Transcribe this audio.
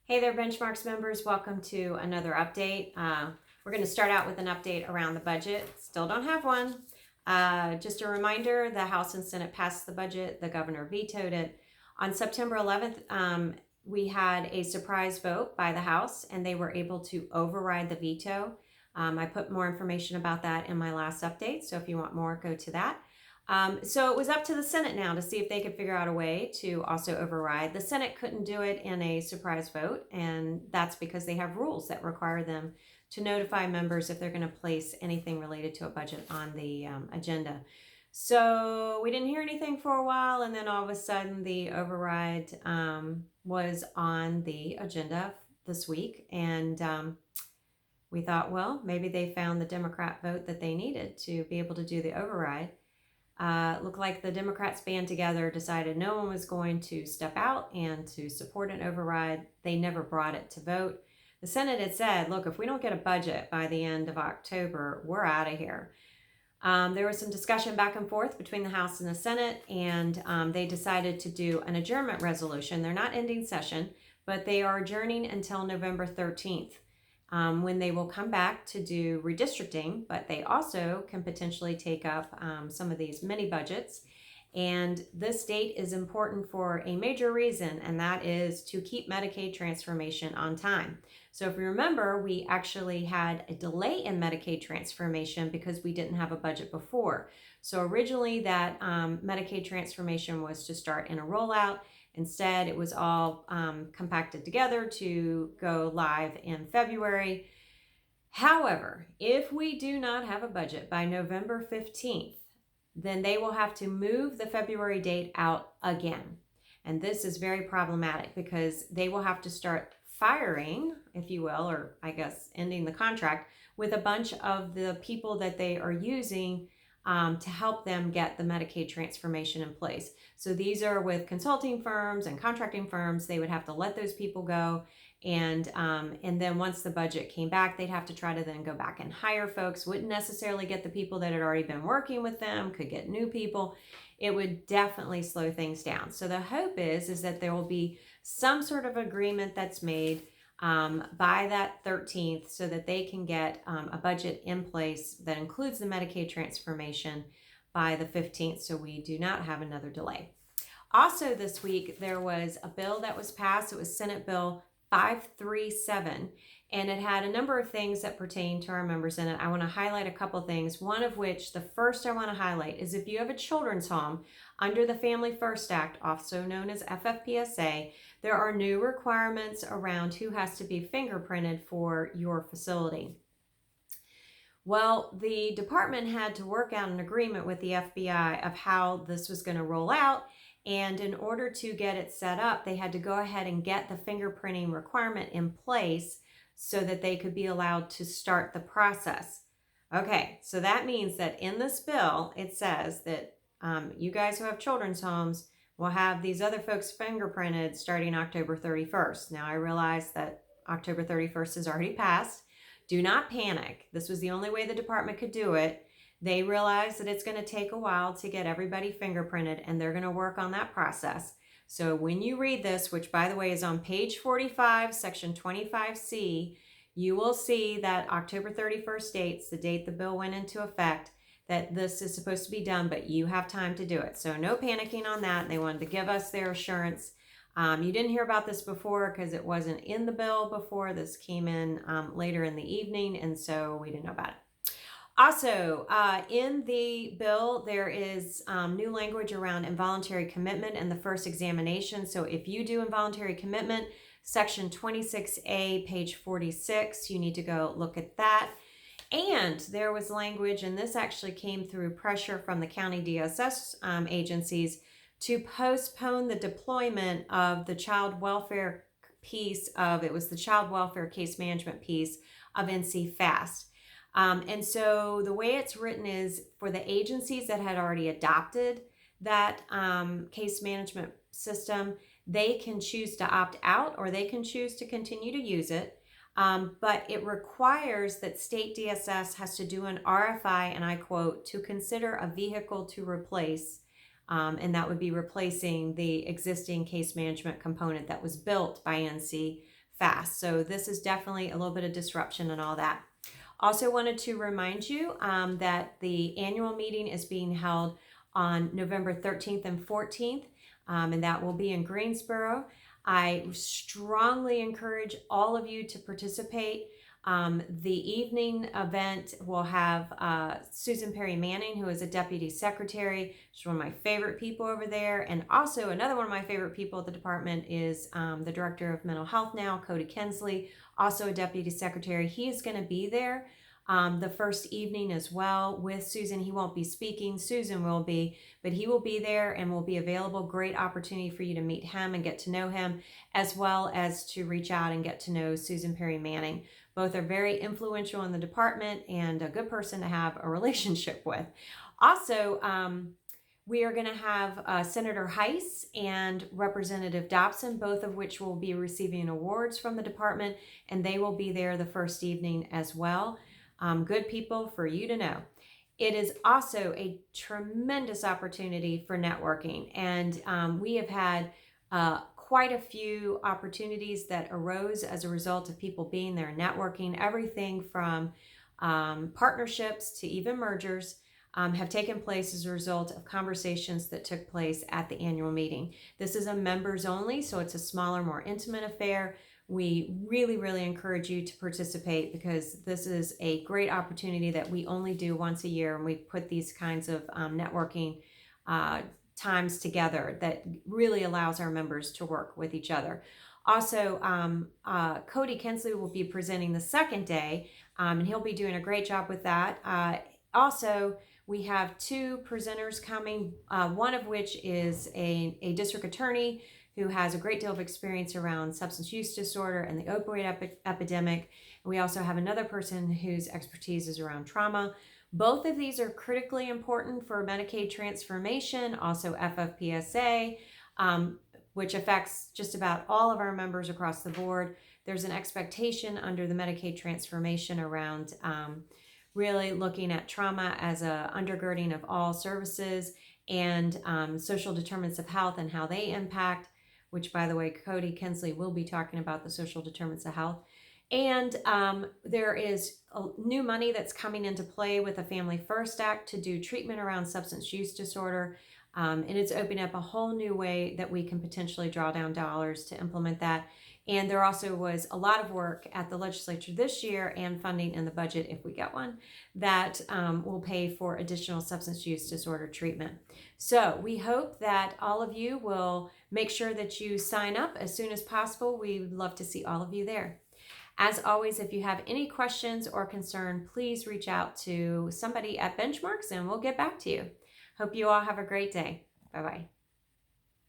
Hey there, Benchmarks members. Welcome to another update. We're going to start out with an update around the budget. Still don't have one. Just a reminder, the House and Senate passed the budget. The governor vetoed it. On September 11th, we had a surprise vote by the House, and they were able to override the veto. I put more information about that in my last update, so if you want more, go to that. So it was up to the Senate now to see if they could figure out a way to also override. The Senate couldn't do it in a surprise vote, and that's because they have rules that require them to notify members if they're going to place anything related to a budget on the agenda. So we didn't hear anything for a while, and then all of a sudden the override was on the agenda this week, and we thought, well, maybe they found the Democrat vote that they needed to be able to do the override. Looked like the Democrats band together, decided no one was going to step out and to support an override. They never brought it to vote. The Senate had said, look, if we don't get a budget by the end of October, we're out of here. There was some discussion back and forth between the House and the Senate, and they decided to do an adjournment resolution. They're not ending session, but they are adjourning until November 13th. When they will come back to do redistricting, but they also can potentially take up some of these mini budgets. And this date is important for a major reason, and that is to keep Medicaid transformation on time. So if you remember, we actually had a delay in Medicaid transformation because we didn't have a budget before. So originally that Medicaid transformation was to start in a rollout. Instead, it was all compacted together to go live in February. However, if we do not have a budget by November 15th, then they will have to move the February date out again. And this is very problematic because they will have to start firing, if you will, or I guess ending the contract with a bunch of the people that they are using to help them get the Medicaid transformation in place. So these are with consulting firms and contracting firms. They would have to let those people go. And then once the budget came back, they'd have to try to then go back and hire folks. Wouldn't necessarily get the people that had already been working with them, could get new people. It would definitely slow things down. So the hope is that there will be some sort of agreement that's made by that 13th so that they can get a budget in place that includes the Medicaid transformation by the 15th, so we do not have another delay. Also this week, there was a bill that was passed. It was Senate Bill 537, and it had a number of things that pertain to our members in it. I want to highlight a couple things, one of which, the first I want to highlight, is if you have a children's home under the Family First Act, also known as FFPSA, there are new requirements around who has to be fingerprinted for your facility. Well, the department had to work out an agreement with the FBI of how this was going to roll out. And in order to get it set up, they had to go ahead and get the fingerprinting requirement in place so that they could be allowed to start the process. Okay, so that means that in this bill, it says that you guys who have children's homes will have these other folks fingerprinted starting October 31st. Now, I realize that October 31st is already passed. Do not panic. This was the only way the department could do it. They realize that it's going to take a while to get everybody fingerprinted, and they're going to work on that process. So when you read this, which by the way is on page 45, section 25C, you will see that October 31st dates the date the bill went into effect, that this is supposed to be done, but you have time to do it. So no panicking on that. They wanted to give us their assurance. You didn't hear about this before because it wasn't in the bill before. This came in later in the evening, and so we didn't know about it. Also, in the bill, there is new language around involuntary commitment and the first examination. So if you do involuntary commitment, section 26A, page 46, you need to go look at that. And there was language, and this actually came through pressure from the county DSS agencies to postpone the deployment of the child welfare piece of, it was the child welfare case management piece of NC FAST. And so the way it's written is for the agencies that had already adopted that case management system, they can choose to opt out or they can choose to continue to use it. But it requires that state DSS has to do an RFI, and I quote, to consider a vehicle to replace, and that would be replacing the existing case management component that was built by NC fast. So this is definitely a little bit of disruption and all that. Also wanted to remind you that the annual meeting is being held on November 13th and 14th, and that will be in Greensboro. I strongly encourage all of you to participate. The evening event will have Susan Perry Manning, who is a deputy secretary. She's one of my favorite people over there. And also another one of my favorite people at the department is the director of mental health now, Cody Kensley, also a deputy secretary. He is going to be there the first evening as well with Susan. He won't be speaking, Susan will be, but he will be there and will be available. Great opportunity for you to meet him and get to know him, as well as to reach out and get to know Susan Perry Manning. Both are very influential in the department and a good person to have a relationship with. Also, we are going to have Senator Heiss and Representative Dobson, both of which will be receiving awards from the department, and they will be there the first evening as well. Good people for you to know. It is also a tremendous opportunity for networking, and we have had quite a few opportunities that arose as a result of people being there networking. Everything from partnerships to even mergers have taken place as a result of conversations that took place at the annual meeting. This is a members only, so it's a smaller, more intimate affair. We really, really encourage you to participate because this is a great opportunity that we only do once a year, and we put these kinds of networking times together that really allows our members to work with each other. Also, Cody Kensley will be presenting the second day, and he'll be doing a great job with that. Also, we have two presenters coming, one of which is a district attorney who has a great deal of experience around substance use disorder and the opioid epidemic. And we also have another person whose expertise is around trauma. Both of these are critically important for Medicaid transformation, also FFPSA, which affects just about all of our members across the board. There's an expectation under the Medicaid transformation around really looking at trauma as a undergirding of all services, and social determinants of health and how they impact, which, by the way, Cody Kensley will be talking about the social determinants of health. And there is new money that's coming into play with the Family First Act to do treatment around substance use disorder. And it's opening up a whole new way that we can potentially draw down dollars to implement that. And there also was a lot of work at the legislature this year and funding in the budget, if we get one, that will pay for additional substance use disorder treatment. So we hope that all of you will make sure that you sign up as soon as possible. We would love to see all of you there. As always, if you have any questions or concern, please reach out to somebody at Benchmarks and we'll get back to you. Hope you all have a great day. Bye-bye.